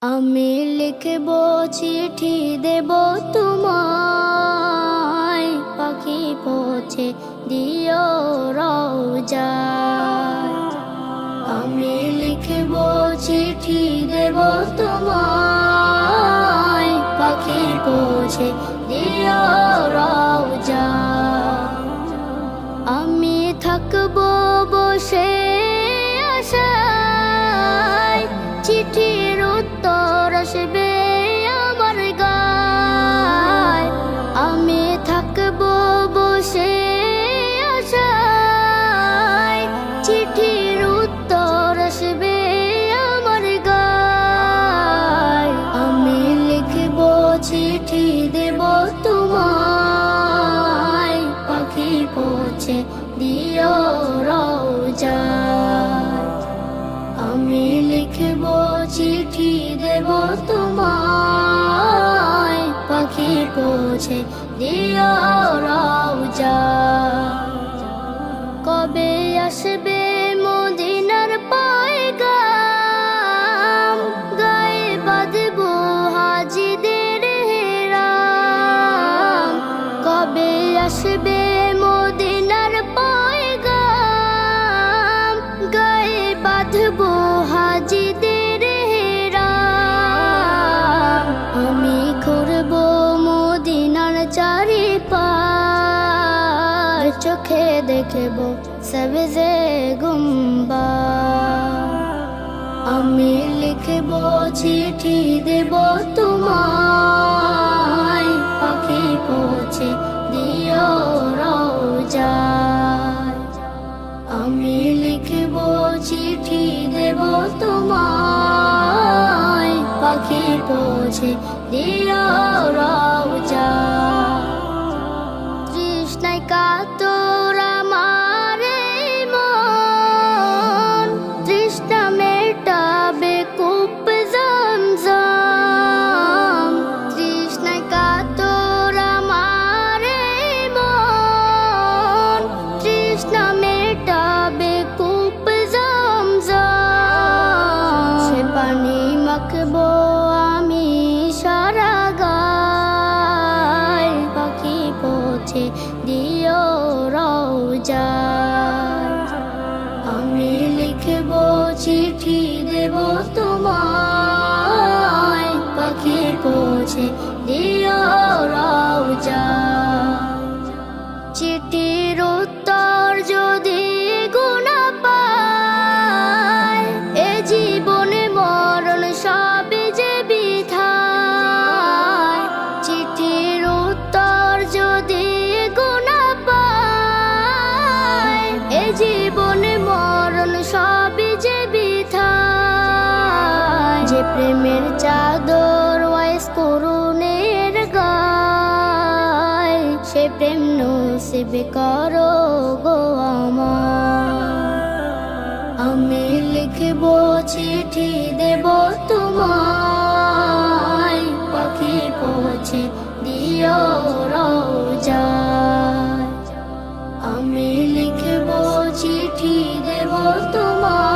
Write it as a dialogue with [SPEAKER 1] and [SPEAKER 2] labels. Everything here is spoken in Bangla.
[SPEAKER 1] আমি লিখব চিঠি দেব তোমায়, পাখি পৌঁছে দিও রওজায়। আমি লিখব চিঠি দেব তোমায়, পাখি পৌঁছে দিও রওজায়। আমি থাকব বসে আশায়, চিঠির উত্তর আসবে আমার গায়। আমি থাকব বসে আশায়, চিঠির উত্তর আসবে আমার গায়। আমি লিখব চিঠি দেব তোমায়, পাখি পৌঁছে দিও রওজায়। আমি লিখব চিঠি দেব তোমায়, পাখি পৌঁছে দিও রওজায়। কবে আসবে মদিনার পয়গাম, গায়ে বাঁধব হাজিদের হেরাম। কবে আসবে মদিনার পয়গাম, গায়ে বাঁধব হাজিদের হেরাম। আমি ঘুরব মদিনার চারিপাশ, চোখে দেখব সবজে গুম্বাদ। আমি লিখব চিঠি দেব তোমায়, পাখি পৌঁছে দিও রওজায়। আমি লিখব চিঠি দেব তোমায়, পাখি পৌঁছে দিও রওজায়। তৃষ্ণায় কাতর আমার এই মন, তৃষ্ণা মেটাবে কূপ জমজম। তৃষ্ণায় কাতর আমার এই মন, তৃষ্ণা মেটাবে কূপ জমজম। সে পানি মাখবো আমি সারা গায়, পাখি পৌঁছে দিও রওজায়। আমি লিখব চিঠি দেব তোমায়, পাখি পৌঁছে দিও রওজায়। চিঠির উত্তর যদি গুনা পায়, এ জীবনে মরণ সবই যে বিধায়। চিঠির উত্তর যদি গুনা পায়, এ জীবনে মরণ সবই যে বিধায়। যে প্রেমের চাদর ওয়াইস করুণের গায়, সে প্রেম নসিব করো গো আমার। আমি লিখব চিঠি দেব তোমায়, পাখি পৌঁছে দিও রওজায়। আমি লিখব চিঠি দেব তোমায়।